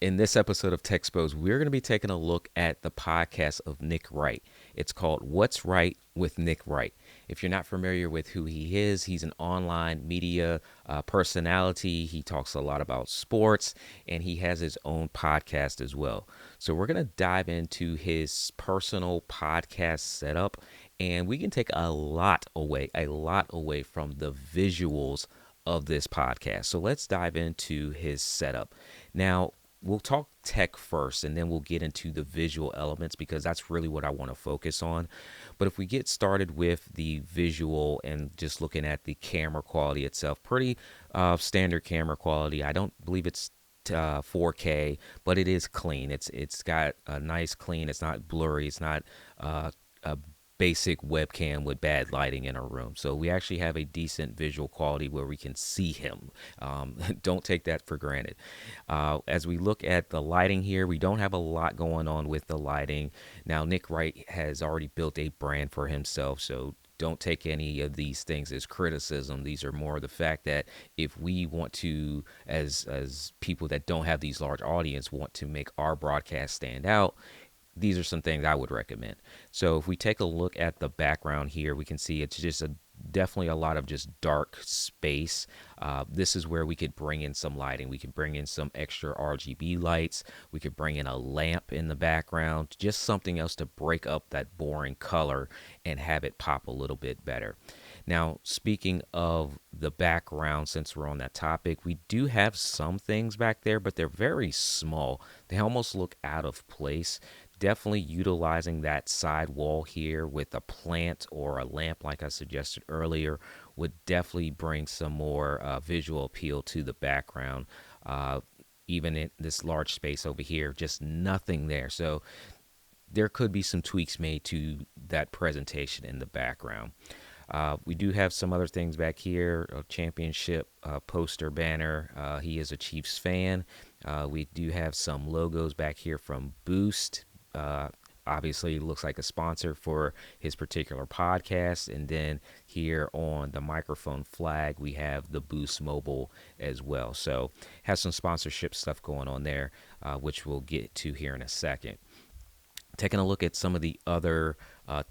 In this episode of TechSpose, we're going to be taking a look at the podcast of Nick Wright. It's called What's Right with Nick Wright. If you're not familiar with who he is, he's an online media personality. He talks a lot about sports, and he has his own podcast as well. So we're going to dive into his personal podcast setup, and we can take a lot away from the visuals of this podcast. So let's dive into his setup. Now, we'll talk tech first, and then we'll get into the visual elements because that's really what I want to focus on. But if we get started with the visual and just looking at the camera quality itself, pretty standard camera quality. I don't believe it's 4K, but it is clean. It's got a nice clean. It's not blurry. It's not a basic webcam with bad lighting in a room. So we actually have a decent visual quality where we can see him. Don't take that for granted. As we look at the lighting here, we don't have a lot going on with the lighting. Now, Nick Wright has already built a brand for himself, so don't take any of these things as criticism. These are more the fact that if we want to, as people that don't have these large audience, want to make our broadcast stand out, these are some things I would recommend. So if we take a look at the background here, we can see it's just definitely a lot of just dark space. This is where we could bring in some lighting. We could bring in some extra RGB lights. We could bring in a lamp in the background, just something else to break up that boring color and have it pop a little bit better. Now, speaking of the background, since we're on that topic, we do have some things back there, but they're very small. They almost look out of place. Definitely utilizing that side wall here with a plant or a lamp, like I suggested earlier, would definitely bring some more visual appeal to the background. Even in this large space over here, just nothing there. So there could be some tweaks made to that presentation in the background. We do have some other things back here, a championship poster banner. He is a Chiefs fan. We do have some logos back here from Boost. Obviously, it looks like a sponsor for his particular podcast. And then here on the microphone flag, we have the Boost Mobile as well. So has some sponsorship stuff going on there, which we'll get to here in a second. Taking a look at some of the other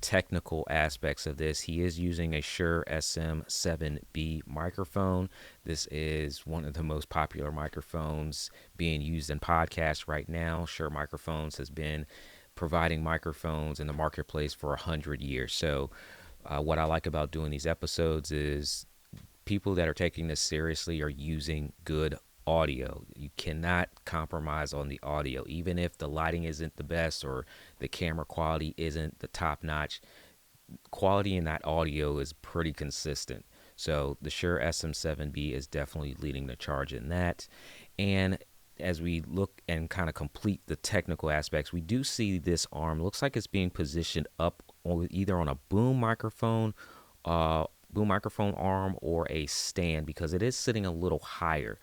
technical aspects of this, he is using a Shure SM7B microphone. This is one of the most popular microphones being used in podcasts right now. Shure Microphones has been providing microphones in the marketplace for 100 years. So what I like about doing these episodes is people that are taking this seriously are using good audio. You cannot compromise on the audio, even if the lighting isn't the best or the camera quality isn't the top notch. Quality in that audio is pretty consistent. So the Shure SM7B is definitely leading the charge in that. And as we look and kind of complete the technical aspects, we do see this arm looks like it's being positioned up either on a boom microphone arm or a stand, because it is sitting a little higher.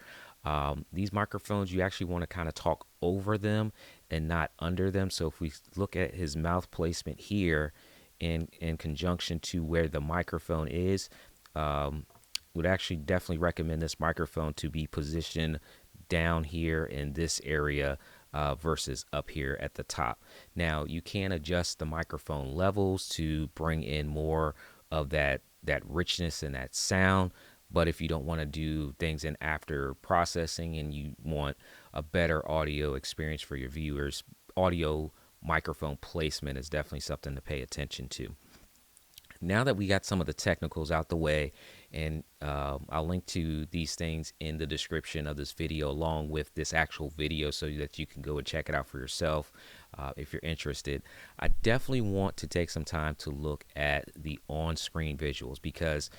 These microphones, you actually want to kind of talk over them and not under them. So if we look at his mouth placement here in conjunction to where the microphone is, would actually definitely recommend this microphone to be positioned down here in this area versus up here at the top. Now, you can adjust the microphone levels to bring in more of that richness and that sound. But if you don't want to do things in after processing and you want a better audio experience for your viewers, audio microphone placement is definitely something to pay attention to. Now that we got some of the technicals out the way, and I'll link to these things in the description of this video along with this actual video so that you can go and check it out for yourself if you're interested. I definitely want to take some time to look at the on-screen visuals because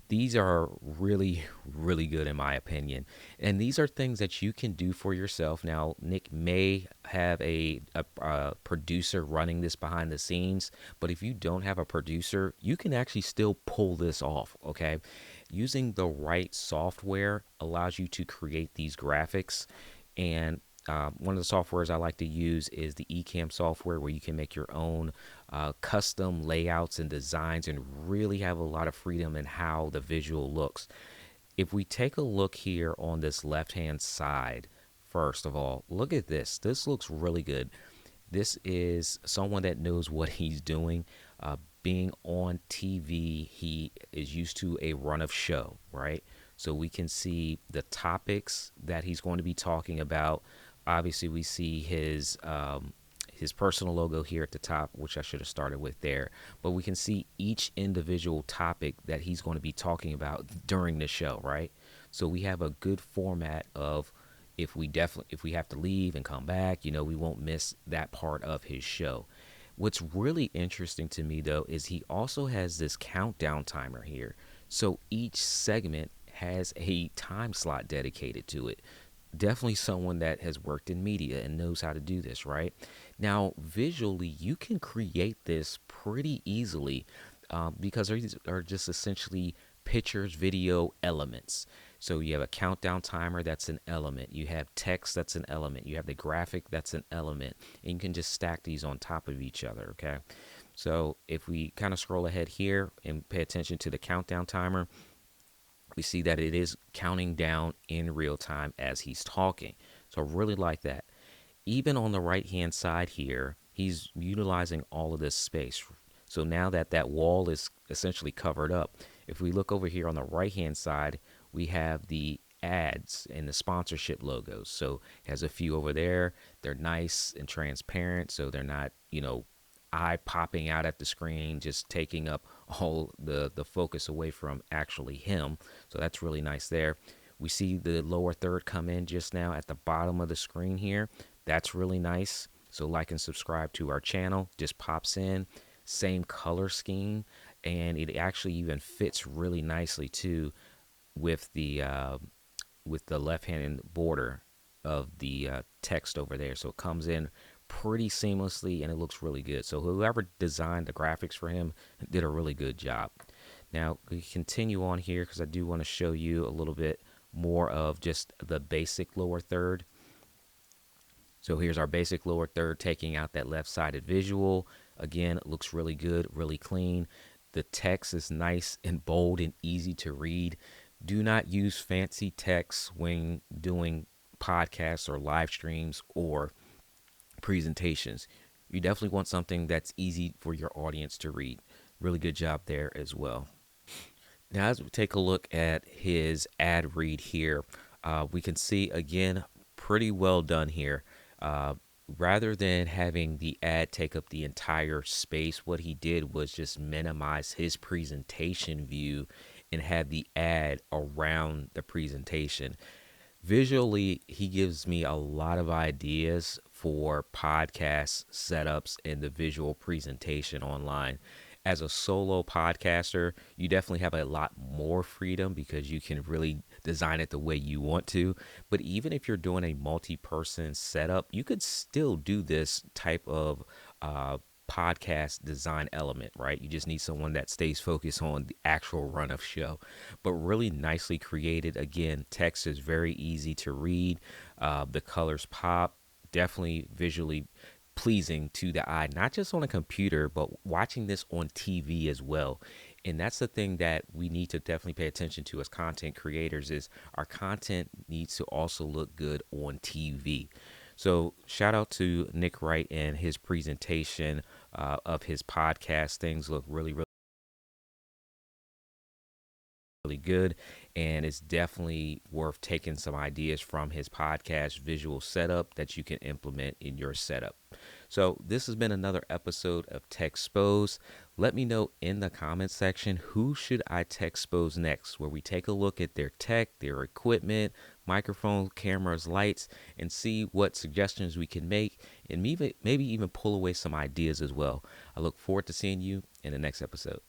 these are really, really good in my opinion. And these are things that you can do for yourself. Now, Nick may have a producer running this behind the scenes, but if you don't have a producer, you can actually still pull this off, okay? Using the right software allows you to create these graphics. And one of the softwares I like to use is the Ecamm software, where you can make your own custom layouts and designs and really have a lot of freedom in how the visual looks. If we take a look here on this left-hand side first of all, look at this. This looks really good. This is someone that knows what he's doing. Being on TV, he is used to a run of show, right? So we can see the topics that he's going to be talking about. Obviously, we see his personal logo here at the top, which I should have started with there. But we can see each individual topic that he's going to be talking about during the show, right? So we have a good format of if we have to leave and come back, we won't miss that part of his show. What's really interesting to me though is he also has this countdown timer here. So each segment has a time slot dedicated to it. Definitely someone that has worked in media and knows how to do this, right? Now, visually, you can create this pretty easily because these are just essentially pictures, video elements. So you have a countdown timer, that's an element. You have text, that's an element. You have the graphic, that's an element. And you can just stack these on top of each other, okay? So if we kind of scroll ahead here and pay attention to the countdown timer, we see that it is counting down in real time as he's talking. So I really like that. Even on the right hand side here, he's utilizing all of this space. So now that that wall is essentially covered up, if we look over here on the right hand side, we have the ads and the sponsorship logos. So it has a few over there. They're nice and transparent, so they're not, eye popping out at the screen, just taking up all the focus away from actually him. So that's really nice there. We see the lower third come in just now at the bottom of the screen here. That's really nice. So like and subscribe to our channel, just pops in. Same color scheme, and it actually even fits really nicely too with the left-hand border of the text over there. So it comes in pretty seamlessly and it looks really good. So whoever designed the graphics for him did a really good job. Now we continue on here because I do want to show you a little bit more of just the basic lower third. So here's our basic lower third, taking out that left-sided visual. Again, it looks really good, really clean. The text is nice and bold and easy to read. Do not use fancy text when doing podcasts or live streams or presentations. You definitely want something that's easy for your audience to read. Really good job there as well. Now, as we take a look at his ad read here, we can see, again, pretty well done here. Rather than having the ad take up the entire space, what he did was just minimize his presentation view and have the ad around the presentation. Visually, he gives me a lot of ideas for podcast setups and the visual presentation online. As a solo podcaster, you definitely have a lot more freedom because you can really design it the way you want to. But even if you're doing a multi-person setup, you could still do this type of podcast design element, right? You just need someone that stays focused on the actual run of show, but really nicely created. Again, text is very easy to read. The colors pop, definitely visually pleasing to the eye, not just on a computer, but watching this on TV as well. And that's the thing that we need to definitely pay attention to as content creators is our content needs to also look good on TV. So shout out to Nick Wright and his presentation of his podcast. Things look really, really good, and it's definitely worth taking some ideas from his podcast visual setup that you can implement in your setup. So this has been another episode of Techspose. Let me know in the comments section, who should I Techspose next, where we take a look at their tech, their equipment, microphones, cameras, lights, and see what suggestions we can make, and maybe even pull away some ideas as well. I look forward to seeing you in the next episode.